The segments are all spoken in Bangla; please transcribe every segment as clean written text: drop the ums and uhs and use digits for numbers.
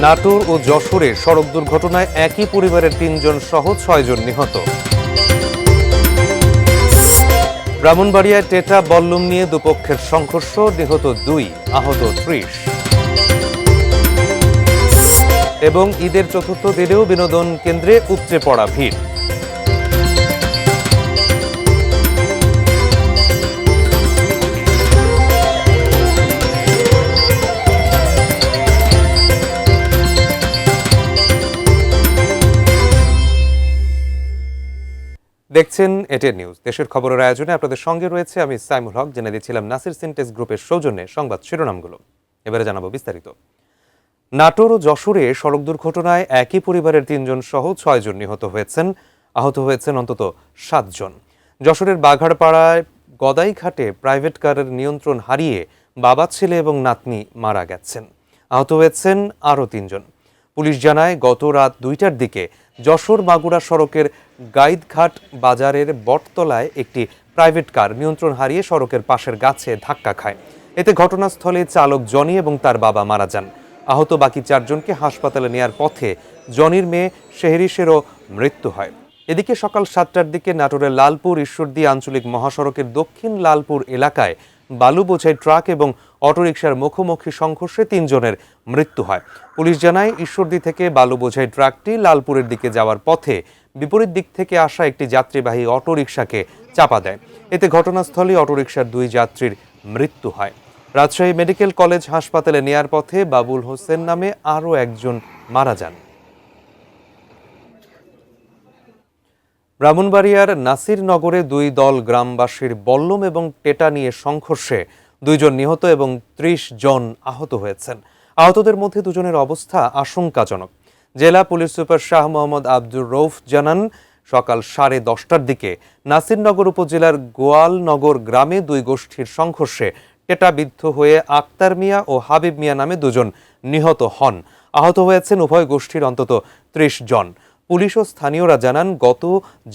নাটোর ও যশোরে সড়ক দুর্ঘটনায় একই পরিবারের ৩ জন সহ ৬ জন নিহত। ব্রাহ্মণবাড়িয়ায় টেটা বল্লম নিয়ে দুপক্ষের সংঘর্ষ, নিহত ২, আহত ৩০। এবং ঈদের চতুর্থ দিনেও বিনোদন কেন্দ্রে উপচে পড়া ভিড়। দেখছেন এটিএন নিউজ। দেশের খবরের আয়োজনে আপনাদের সঙ্গে রয়েছে আমি সাইমুল হক। জেনে দিয়েছিলাম নাসির সিনটেক্স গ্রুপের সৌজন্যে সংবাদ শিরোনামগুলো। এবারে জানাবো বিস্তারিত। নাটোর ও যশোরে সড়ক দুর্ঘটনায় একই পরিবারের ৩ জন সহ ৬ জন নিহত হয়েছেন, আহত হয়েছেন অন্তত ৭ জন। যশোরের বাঘারপাড়ায় গদাইঘাটে প্রাইভেট কারের নিয়ন্ত্রণ হারিয়ে বাবা, ছেলে এবং নাতনি মারা গেছেন, আহত হয়েছেন আরও ৩ জন। পুলিশ জানায়, গত রাত ২টার দিকে যশোর মাগুরা সড়কের গাইদঘাট বাজারের বটতলায় একটি প্রাইভেট কার নিয়ন্ত্রণ হারিয়ে সড়কের পাশের গাছে ধাক্কা খায়। এতে ঘটনাস্থলে চালক জনি এবং তার বাবা মারা যান। আহত বাকি ৪ জনকে হাসপাতালে নেয়ার পথে জনির মেয়ে শেহরিশেরও মৃত্যু হয়। এদিকে সকাল ৭টার দিকে নাটোরের লালপুর ঈশ্বরদী আঞ্চলিক মহাসড়কের দক্ষিণ লালপুর এলাকায় বালু বোঝাই ট্রাক এবং অটোরিকশার মুখোমুখি সংঘর্ষে ৩ জনের মৃত্যু হয়। পুলিশ জানায়, ঈশ্বরদী থেকে বালু বোঝাই ট্রাকটি লালপুরের দিকে যাওয়ার পথে বিপরীত দিক থেকে আসা একটি যাত্রীবাহী অটোরিকশাকে চাপা দেয়। এতে ঘটনাস্থলে অটোরিকশার ২ যাত্রীর মৃত্যু হয়। রাজশাহী মেডিকেল কলেজ হাসপাতালে নেয়ার পথে বাবুল হোসেন নামে আরও একজন মারা যান। ব্রাহ্মণবাড়িয়ার নাসিরনগরে ২ দল গ্রামবাসীর বল্লম এবং টেটা নিয়ে সংঘর্ষে ২ জন নিহত এবং ৩০ জন আহত হয়েছেন। আহতদের মধ্যে ২ জনের অবস্থা আশঙ্কাজনক। জেলা পুলিশ সুপার শাহ মোহাম্মদ আব্দুর রৌফ জানান, সকাল 10:30টার দিকে নাসিরনগর উপজেলার গোয়ালনগর গ্রামে ২ গোষ্ঠীর সংঘর্ষে টেটাবিদ্ধ হয়ে আক্তার মিয়া ও হাবিব মিয়া নামে ২ জন নিহত হন। আহত হয়েছেন উভয় গোষ্ঠীর অন্তত ৩০ জন। পুলিশ ও স্থানীয়রা জানান, গত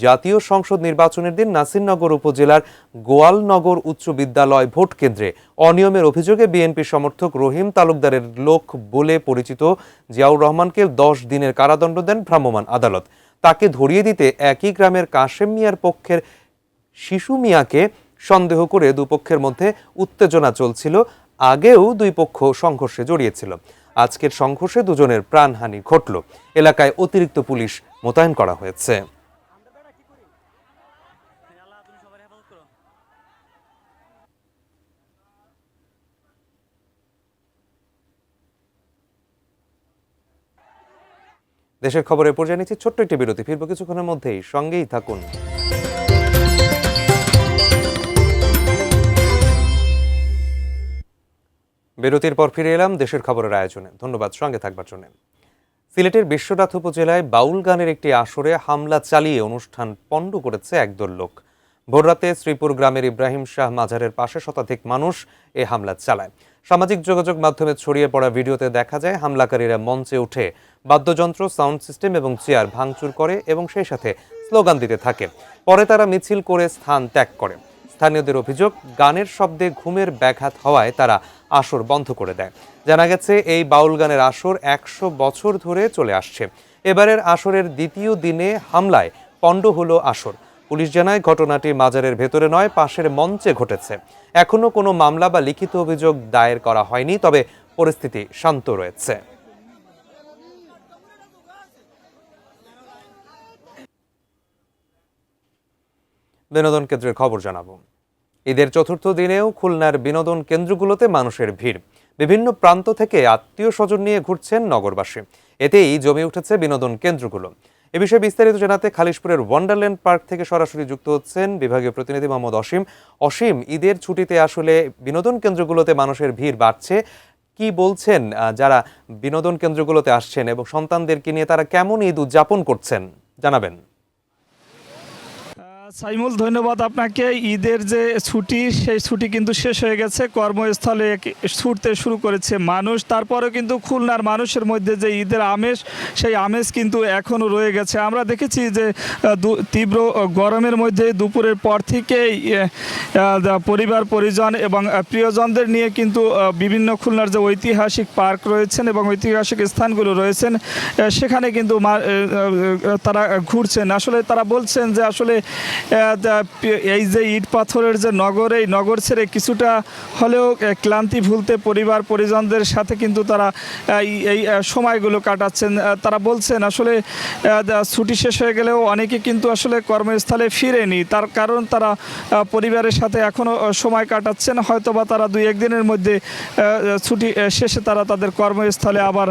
জাতীয় সংসদ নির্বাচনের দিন নাসিরনগর উপজেলার গোয়ালনগর উচ্চ বিদ্যালয় ভোট কেন্দ্রে অনিয়মের অভিযোগে বিএনপি সমর্থক রহিম তালুকদারের লোক বলে পরিচিত জিয়াউর রহমানকে 10 দিনের কারাদণ্ড দেন ভ্রাম্যমাণ আদালত। তাকে ধরিয়ে দিতে একই গ্রামের কাশেম মিয়ার পক্ষের শিশু মিয়াকে সন্দেহ করে দুপক্ষের মধ্যে উত্তেজনা চলছিল। আগেও ২ পক্ষ সংঘর্ষে জড়িয়েছিল। আজকের সংঘর্ষে ২ জনের প্রাণহানি ঘটল। এলাকায় অতিরিক্ত পুলিশ মোতায়েন করা হয়েছে। দেশের খবরে পর্যায়ে নিচ্ছি ছোট্ট একটি বিরতি। ফিরবো কিছুক্ষণের মধ্যেই, সঙ্গেই থাকুন। বিরতির পর ফিরে এলাম দেশের খবরের আয়োজনে। ধন্যবাদ সঙ্গে থাকবার জন্য। সিলেটের বিশ্বনাথ উপজেলায় বাউল গানের একটি আসরে হামলা চালিয়ে অনুষ্ঠান পণ্ড করেছে একদল লোক। ভোররাতে শ্রীপুর গ্রামের ইব্রাহিম শাহ মাজারের পাশে শতাধিক মানুষ এ হামলা চালায়। সামাজিক যোগাযোগ মাধ্যমে ছড়িয়ে পড়া ভিডিওতে দেখা যায়, হামলাকারীরা মঞ্চে উঠে বাদ্যযন্ত্র, সাউন্ড সিস্টেম এবং চেয়ার ভাঙচুর করে এবং সেই সাথে স্লোগান দিতে থাকে। পরে তারা মিছিল করে স্থান ত্যাগ করে। স্থানীয়দের অভিযোগ, গানের শব্দে ঘুমের ব্যাঘাত হওয়ায় তারা আসর বন্ধ করে দেয়। জানা গেছে, এই বাউল গানের আসর ১০০ বছর ধরে চলে আসছে। এবারের আসরের দ্বিতীয় দিনে হামলায় পণ্ড হলো আসর। পুলিশ জানায়, ঘটনাটি মাজারের ভেতরে নয়, পাশের মঞ্চে ঘটেছে। এখনো কোনো মামলা বা লিখিত অভিযোগ দায়ের করা হয়নি, তবে পরিস্থিতি শান্ত রয়েছে। বিনোদন কেন্দ্রের খবর জানাবো। ঈদের চতুর্থ দিনেও খুলনার বিনোদন কেন্দ্রগুলোতে মানুষের ভিড়। বিভিন্ন প্রান্ত থেকে আত্মীয় স্বজন নিয়ে ঘুরছেন নগরবাসী। এতেই জমে উঠেছে বিনোদন কেন্দ্রগুলো। এ বিষয়ে বিস্তারিত জানাতে খালিশপুরের ওয়ান্ডারল্যান্ড পার্ক থেকে সরাসরি যুক্ত হচ্ছেন বিভাগীয় প্রতিনিধি মোহাম্মদ অসীম। অসীম, ঈদের ছুটিতে আসলে বিনোদন কেন্দ্রগুলোতে মানুষের ভিড় বাড়ছে। কি বলছেন যারা বিনোদন কেন্দ্রগুলোতে আসছেন এবং সন্তানদেরকে নিয়ে তারা কেমন ঈদ উদযাপন করছেন, জানাবেন। সাইমুল, ধন্যবাদ আপনাকে। ঈদের যে ছুটি, সেই ছুটি কিন্তু শেষ হয়ে গেছে, কর্মস্থলে ছুটতে শুরু করেছে মানুষ। তারপরেও কিন্তু খুলনার মানুষের মধ্যে যে ঈদের আমেজ, সেই আমেজ কিন্তু এখনও রয়ে গেছে। আমরা দেখেছি যে তীব্র গরমের মধ্যে দুপুরের পর থেকেই পরিবার পরিজন এবং প্রিয়জনদের নিয়ে কিন্তু বিভিন্ন খুলনার যে ঐতিহাসিক পার্ক রয়েছেন এবং ঐতিহাসিক স্থানগুলো রয়েছেন, সেখানে কিন্তু তারা ঘুরছেন। আসলে তারা বলছেন যে আসলে এই যে ইট পাথরের যে নগর, এই নগর ছেড়ে কিছুটা হলেও ক্লান্তি ভুলতে পরিবার পরিজনদের সাথে কিন্তু তারা এই সময়গুলো কাটাচ্ছেন। তারা বলছেন আসলে ছুটি শেষ হয়ে গেলেও অনেকে কিন্তু আসলে কর্মস্থলে ফিরেনি, তার কারণ তারা পরিবারের সাথে এখনও সময় কাটাচ্ছেন। হয়তোবা তারা 2-1 দিনের মধ্যে ছুটি শেষে তারা তাদের কর্মস্থলে আবার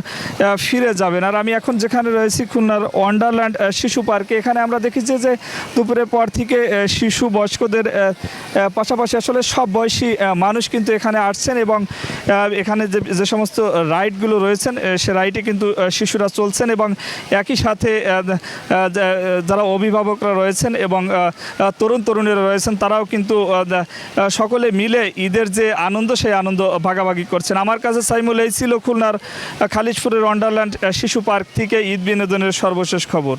ফিরে যাবেন। আর আমি এখন যেখানে রয়েছি, খুলনার ওয়ান্ডারল্যান্ড শিশু পার্কে, এখানে আমরা দেখেছি যে দুপুরের পর থেকে শিশু বয়স্কদের পাশাপাশি আসলে সব বয়সী মানুষ কিন্তু এখানে আসছেন এবং এখানে যে সমস্ত রাইডগুলো রয়েছেন, সে রাইডে কিন্তু শিশুরা চলছেন এবং একই সাথে যারা অভিভাবকরা রয়েছেন এবং তরুণীরা রয়েছেন, তারাও কিন্তু সকলে মিলে ঈদের যে আনন্দ, সেই আনন্দ ভাগাভাগি করছেন। আমার কাছে সাইমুল, এই ছিল খুলনার খালিশপুরের ওয়ান্ডারল্যান্ড শিশু পার্ক থেকে ঈদ বিনোদনের সর্বশেষ খবর।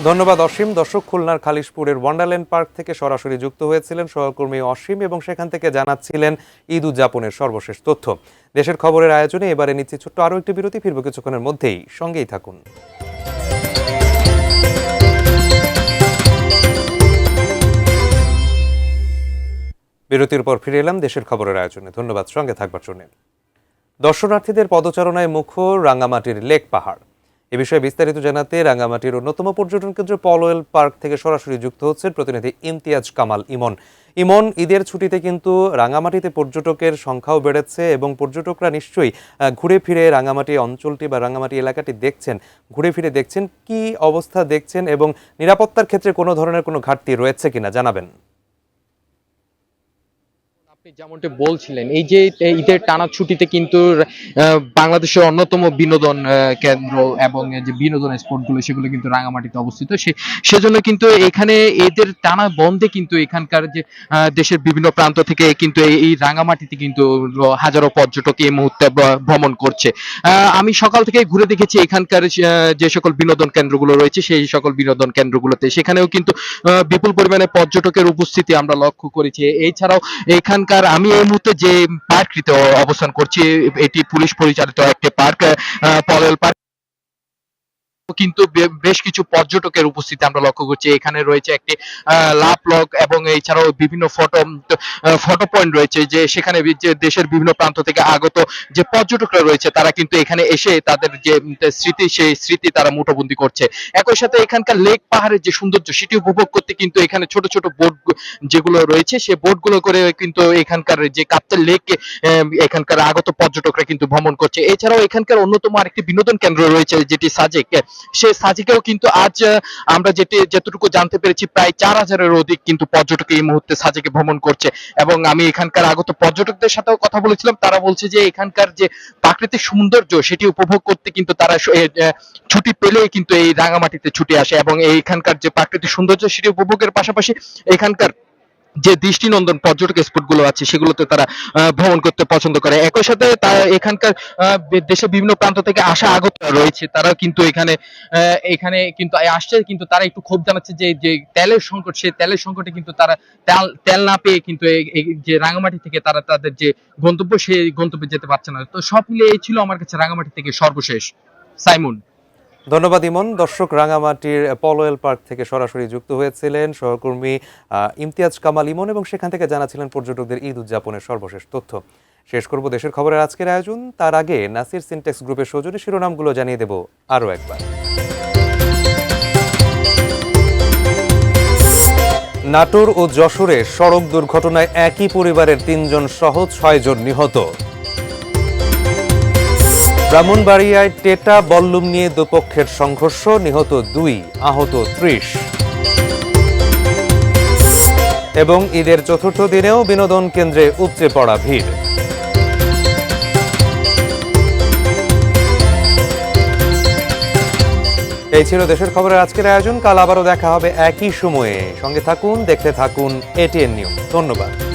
ধন্যবাদ অসীম। দর্শক, খুলনার খালিশপুরের ওয়ান্ডারল্যান্ড পার্ক থেকে সরাসরি যুক্ত হয়েছিলেন সহকর্মী অসীম এবং সেখান থেকে জানাচ্ছিলেন ঈদ উদযাপনের সর্বশেষ তথ্য। দেশের খবরের আয়োজনে এবারে নিচ্ছি ছোট্ট আরও একটি বিরতি, ফিরব কিছুক্ষণের মধ্যেই, সঙ্গেই থাকুন। বিরতির পর ফিরে এলাম দেশের খবরের আয়োজনে। ধন্যবাদ সঙ্গে থাকবার জন্য। দর্শনার্থীদের পদচারণায় মুখর রাঙ্গামাটির লেক পাহাড়। এ বিষয়ে বিস্তারিত জানাতে রাঙ্গামাটির অন্যতম পর্যটন কেন্দ্র পলওয়েল পার্ক থেকে সরাসরি যুক্ত হচ্ছেন প্রতিনিধি ইমতিয়াজ কামাল ইমন। ইমন, ঈদের ছুটিতে কিন্তু রাঙ্গামাটিতে পর্যটকের সংখ্যাও বেড়েছে এবং পর্যটকরা নিশ্চয়ই ঘুরে ফিরে রাঙ্গামাটি অঞ্চলটি বা রাঙ্গামাটি এলাকাটি দেখছেন, ঘুরে ফিরে দেখছেন। কি অবস্থা দেখছেন এবং নিরাপত্তার ক্ষেত্রে কোনো ধরনের কোনো ঘাটতি রয়েছে কিনা জানাবেন। যেমনটি বলছিলেন, এই যে ঈদের টানা ছুটিতে কিন্তু বাংলাদেশের অন্যতম বিনোদন কেন্দ্র এবং যে বিনোদন স্পটগুলো, সেগুলো কিন্তু রাঙামাটিতে অবস্থিত। সেজন্য কিন্তু এখানে এদের টানা বন্ধে কিন্তু এখানকার যে দেশের বিভিন্ন প্রান্ত থেকে কিন্তু এই রাঙামাটিতে কিন্তু হাজারো পর্যটক এই মুহূর্তে ভ্রমণ করছে। আমি সকাল থেকে ঘুরে দেখেছি এখানকার যে সকল বিনোদন কেন্দ্রগুলো রয়েছে, সেই সকল বিনোদন কেন্দ্রগুলোতে সেখানেও কিন্তু বিপুল পরিমাণে পর্যটকের উপস্থিতি আমরা লক্ষ্য করেছি। এছাড়াও এখানকার আমি এই মুহূর্তে যে পার্কটিতে অবস্থান করছি, এটি পুলিশ পরিচালিত একটি পার্ক, পলওয়েল পার্ক, কিন্তু বেশ কিছু পর্যটকের উপস্থিতি আমরা লক্ষ্য করছি। এখানে রয়েছে একটি লাভ লক এবং এছাড়াও বিভিন্ন ফটো পয়েন্ট রয়েছে, যে সেখানে যে দেশের বিভিন্ন প্রান্ত থেকে আগত যে পর্যটকরা রয়েছে, তারা কিন্তু এখানে এসে তাদের যে স্মৃতি, সেই স্মৃতি তারা মুঠোবন্দি করছে। একই সাথে এখানকার লেক পাহাড়ের যে সৌন্দর্য, সেটি উপভোগ করতে কিন্তু এখানে ছোট ছোট বোট যেগুলো রয়েছে, সেই বোটগুলো করে কিন্তু এখানকার যে কাপ্তাই লেক, এখানকার আগত পর্যটকরা কিন্তু ভ্রমণ করছে। এছাড়াও এখানকার অন্যতম আরেকটি বিনোদন কেন্দ্র রয়েছে, যেটি সাজেক। সে সাজিকেও কিন্তু আজ আমরা যতটুকু জানতে পেরেছি, প্রায় 4000-এর অধিক কিন্তু পর্যটক এই মুহূর্তে সাজেকে ভ্রমণ করছে। এবং আমি এখানকার আগত পর্যটকদের সাথেও কথা বলেছিলাম, তারা বলছে যে এখানকার যে প্রাকৃতিক সৌন্দর্য, সেটি উপভোগ করতে কিন্তু তারা ছুটি পেলে কিন্তু এই রাঙামাটিতে ছুটে আসে এবং এইখানকার যে প্রাকৃতিক সৌন্দর্য, সেটি উপভোগের পাশাপাশি এখানকার যে দৃষ্টিনন্দন পর্যটক স্পটগুলো আছে, সেগুলোতে তারা ভ্রমণ করতে পছন্দ করে। একই সাথে তারা এখানকার দেশের বিভিন্ন প্রান্ত থেকে আসা আগত রয়েছে, তারাও কিন্তু এখানে কিন্তু আসছে, কিন্তু তারা একটু ক্ষোভ জানাচ্ছে যে তেলের সংকট, সেই তেলের সংকটে কিন্তু তারা তেল না পেয়ে কিন্তু যে রাঙামাটি থেকে তারা তাদের যে গন্তব্য, সেই গন্তব্যে যেতে পারছে না। তো সব মিলিয়ে এই ছিল আমার কাছে রাঙামাটি থেকে সর্বশেষ। সাইমন। ধন্যবাদ ইমন। দর্শক, রাঙামাটির পলওয়েল পার্ক থেকে সরাসরি যুক্ত হয়েছিলেন সহকর্মী ইমতিয়াজ কামাল ইমন এবং সেখান থেকে জানাচ্ছিলেন পর্যটকদের ঈদ উদযাপনের সর্বশেষ তথ্য। শেষ করব দেশের খবরের আজকের আয়োজন, তার আগে নাসির সিনটেক্স গ্রুপের সৌজন্যে শিরোনামগুলো জানিয়ে দেব আরও একবার। নাটোর ও যশোরে সড়ক দুর্ঘটনায় একই পরিবারের 3 জন সহ 6 জন নিহত। ব্রাহ্মণবাড়িয়ায় টেটা বল্লুম নিয়ে দুপক্ষের সংঘর্ষ, নিহত 2, আহত 30। এবং ঈদের চতুর্থ দিনেও বিনোদন কেন্দ্রে উপচে পড়া ভিড়। এই ছিল দেশের খবরের আজকের আয়োজন। কাল আবারও দেখা হবে একই সময়ে। সঙ্গে থাকুন, দেখতে থাকুন এটিএন নিউজ। ধন্যবাদ।